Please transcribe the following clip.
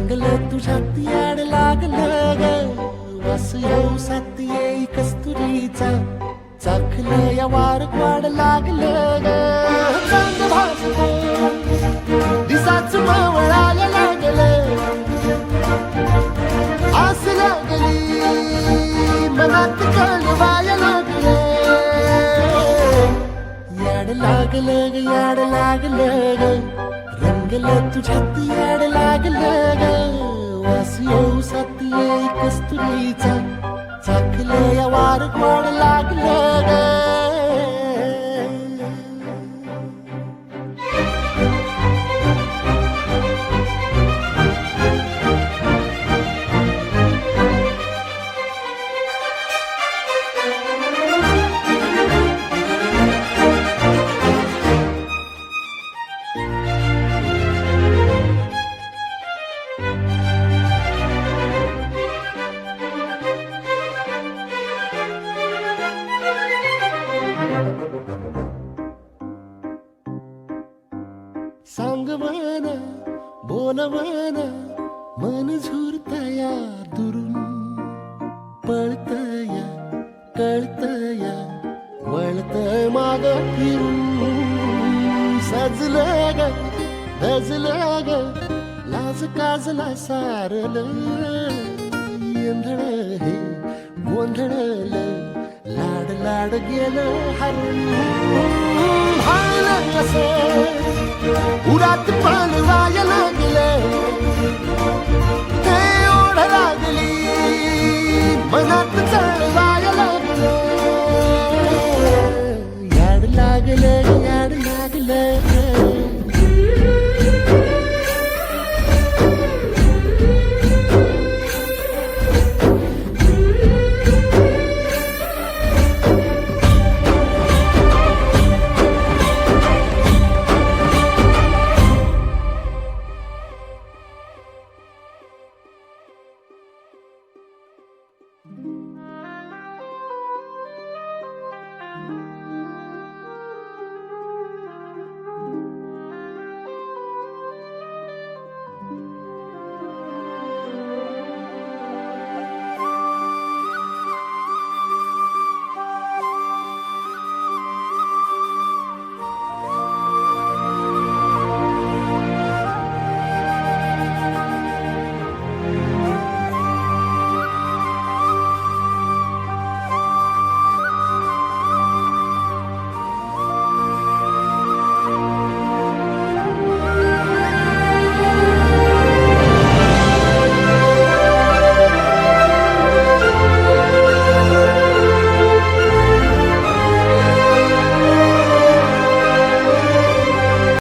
रंगलं तुझ्यात याड लागलं ग वास येऊ साथ येई कस्तुरीचा चाखलं या वार वाड लागलं ग चांग भासलं दिसाच मावळायला लागलं आस लागली मनात कळवाया लागलं याड लागलं ग याड लागलं ग रंगलं तुझ्यात याड लागलं ग वास येऊ साथ येई कस्तुरीचा चाखलं या वार गोड लागलं ग सांगवान बोलवान मन झुरतया दुरून पळतया कळतया वळतय माग फिरून सजलं ग धजलं ग लाज काजला सारलं येंधळ हे गोंधळलं लाड लाड गेलं हरून हायलं कसं उरात पालवाया लागलं